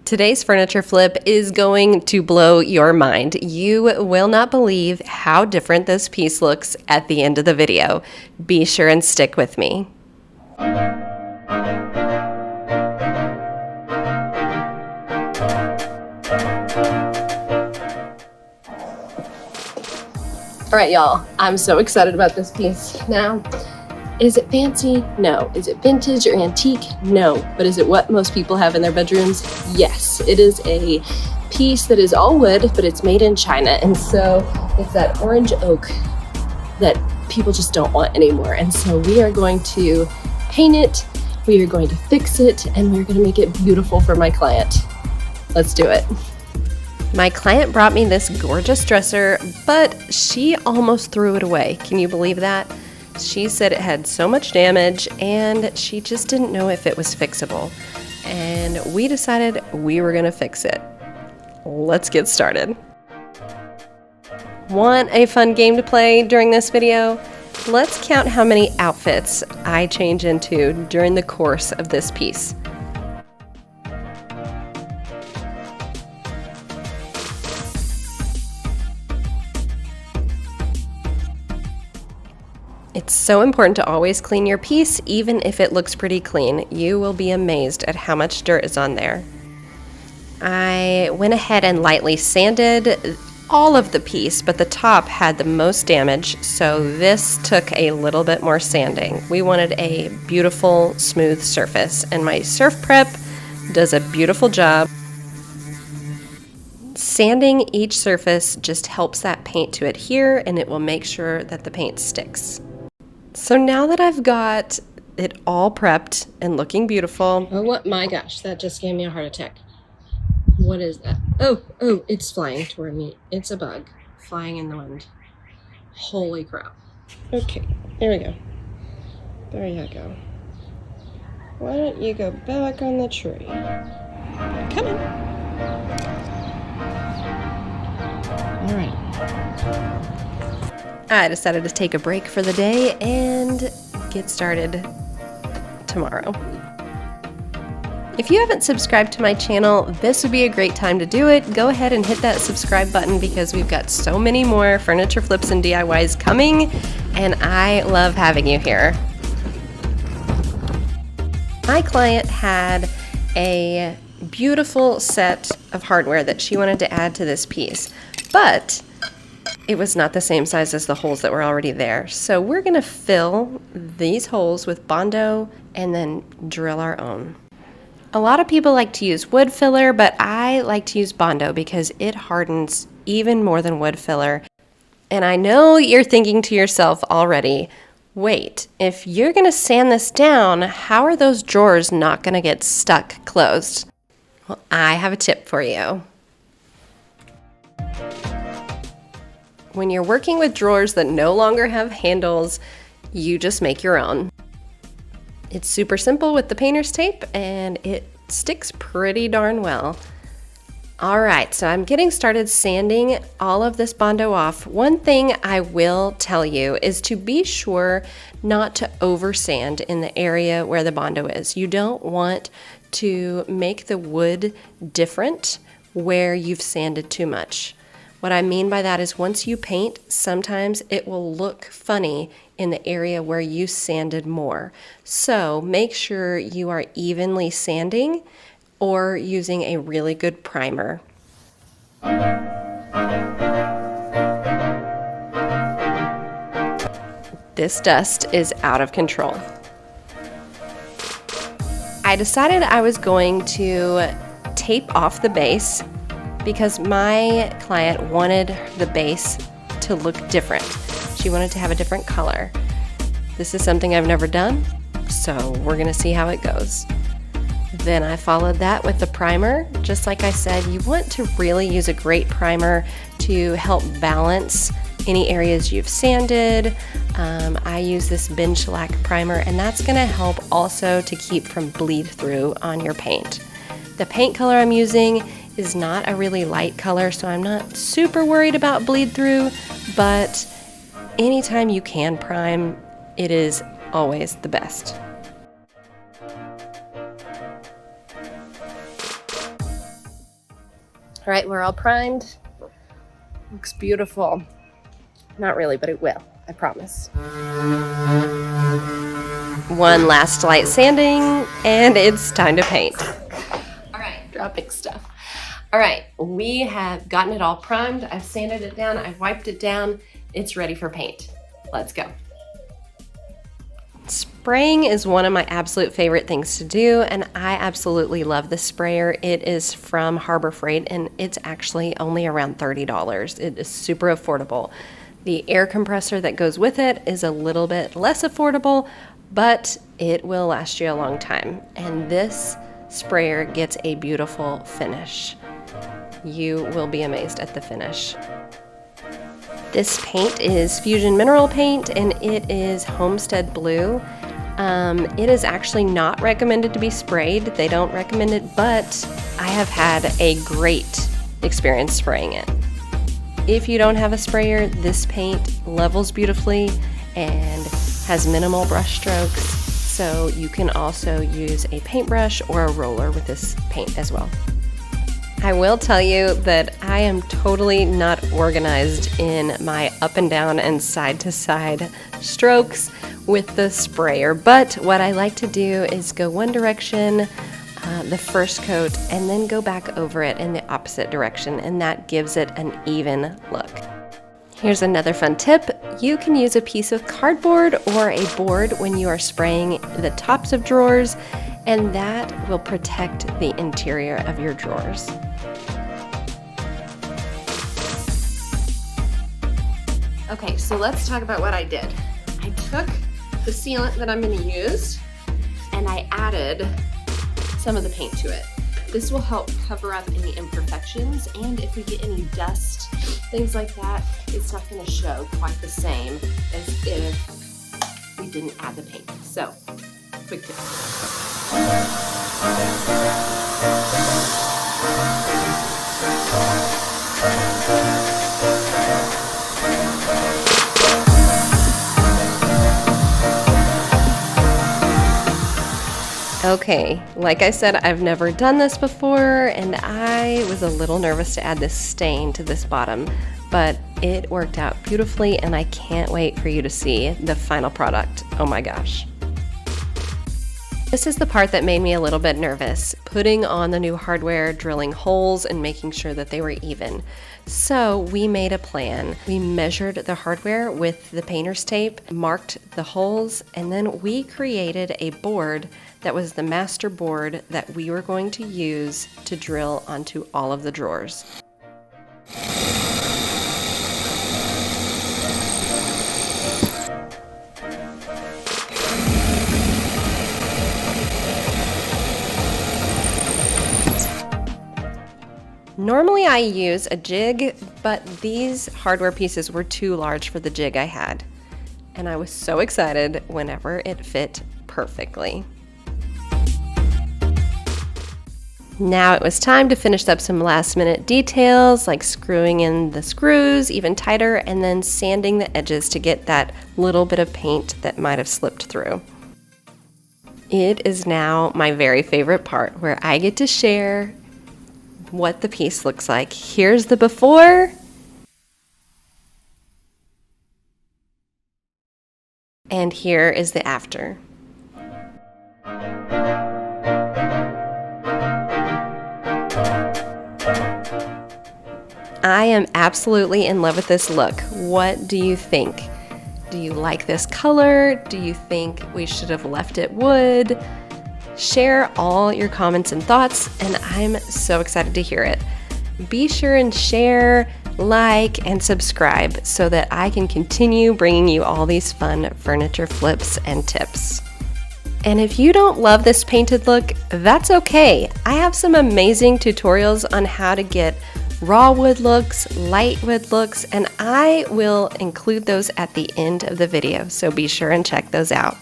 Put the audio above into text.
Today's furniture flip is going to blow your mind. You will not believe how different this piece looks at the end of the video. Be sure and stick with me. All right, y'all, I'm so excited about this piece. Now, is it fancy? No. Is it vintage or antique? No. But is it what most people have in their bedrooms? Yes. It is a piece that is all wood, but it's made in China. And so it's that orange oak that people just don't want anymore. And so we are going to paint it, we are going to fix it, and we're going to make it beautiful for my client. Let's do it. My client brought me this gorgeous dresser, but she almost threw it away. Can you believe that? She said it had so much damage and she just didn't know if it was fixable. And we decided we were gonna fix it. Let's get started. Want a fun game to play during this video? Let's count how many outfits I change into during the course of this piece. It's so important to always clean your piece, even if it looks pretty clean. You will be amazed at how much dirt is on there. I went ahead and lightly sanded all of the piece, but the top had the most damage, so this took a little bit more sanding. We wanted a beautiful, smooth surface, and my Surf Prep does a beautiful job. Sanding each surface just helps that paint to adhere, and it will make sure that the paint sticks. So now that I've got it all prepped and looking beautiful. Oh, what? My gosh, that just gave me a heart attack. What is that? Oh, it's flying toward me. It's a bug flying in the wind. Holy crap. Okay, there we go. There you go. Why don't you go back on the tree? Come on. All right. I decided to take a break for the day and get started tomorrow. If you haven't subscribed to my channel, this would be a great time to do it. Go ahead and hit that subscribe button because we've got so many more furniture flips and DIYs coming, and I love having you here. My client had a beautiful set of hardware that she wanted to add to this piece, but it was not the same size as the holes that were already there. So we're gonna fill these holes with Bondo and then drill our own. A lot of people like to use wood filler, but I like to use Bondo because it hardens even more than wood filler. And I know you're thinking to yourself already, wait, if you're gonna sand this down, how are those drawers not gonna get stuck closed? Well, I have a tip for you. When you're working with drawers that no longer have handles, you just make your own. It's super simple with the painter's tape and it sticks pretty darn well. All right, so I'm getting started sanding all of this Bondo off. One thing I will tell you is to be sure not to over sand in the area where the Bondo is. You don't want to make the wood different where you've sanded too much. What I mean by that is once you paint, sometimes it will look funny in the area where you sanded more. So make sure you are evenly sanding or using a really good primer. This dust is out of control. I decided I was going to tape off the base because my client wanted the base to look different. She wanted to have a different color. This is something I've never done, so we're gonna see how it goes. Then I followed that with the primer. Just like I said, you want to really use a great primer to help balance any areas you've sanded. I use this Ben Shellac primer, and that's gonna help also to keep from bleed through on your paint. The paint color I'm using is not a really light color, so I'm not super worried about bleed through, but anytime you can prime, it is always the best. All right, we're all primed. Looks beautiful. Not really, but it will, I promise. One last light sanding, and it's time to paint. All right, dropping stuff. All right, we have gotten it all primed. I've sanded it down, I've wiped it down. It's ready for paint. Let's go. Spraying is one of my absolute favorite things to do, and I absolutely love this sprayer. It is from Harbor Freight, and it's actually only around $30. It is super affordable. The air compressor that goes with it is a little bit less affordable, but it will last you a long time. And this sprayer gets a beautiful finish. You will be amazed at the finish. This paint is Fusion Mineral Paint, and it is Homestead Blue. It is actually not recommended to be sprayed. They don't recommend it, but I have had a great experience spraying it. If you don't have a sprayer, this paint levels beautifully and has minimal brush strokes, so you can also use a paintbrush or a roller with this paint as well. I will tell you that I am totally not organized in my up and down and side to side strokes with the sprayer, but what I like to do is go one direction, the first coat, and then go back over it in the opposite direction, and that gives it an even look. Here's another fun tip. You can use a piece of cardboard or a board when you are spraying the tops of drawers, and that will protect the interior of your drawers. Okay, so let's talk about what I did. I took the sealant that I'm going to use and I added some of the paint to it. This will help cover up any imperfections, and if we get any dust, things like that, it's not going to show quite the same as if we didn't add the paint. So, quick tip. Okay, like I said, I've never done this before, and I was a little nervous to add this stain to this bottom, but it worked out beautifully, and I can't wait for you to see the final product. Oh my gosh. This is the part that made me a little bit nervous, putting on the new hardware, drilling holes, and making sure that they were even. So we made a plan. We measured the hardware with the painter's tape, marked the holes, and then we created a board that was the master board that we were going to use to drill onto all of the drawers. Normally I use a jig, but these hardware pieces were too large for the jig I had, and I was so excited whenever it fit perfectly. Now it was time to finish up some last minute details like screwing in the screws even tighter and then sanding the edges to get that little bit of paint that might have slipped through. It is now my very favorite part where I get to share what the piece looks like. Here's the before and here is the after. I am absolutely in love with this look. What do you think? Do you like this color? Do you think we should have left it wood? Share all your comments and thoughts, and I'm so excited to hear it. Be sure and share, like, and subscribe so that I can continue bringing you all these fun furniture flips and tips. And if you don't love this painted look, that's okay. I have some amazing tutorials on how to get raw wood looks, light wood looks, and I will include those at the end of the video, so be sure and check those out.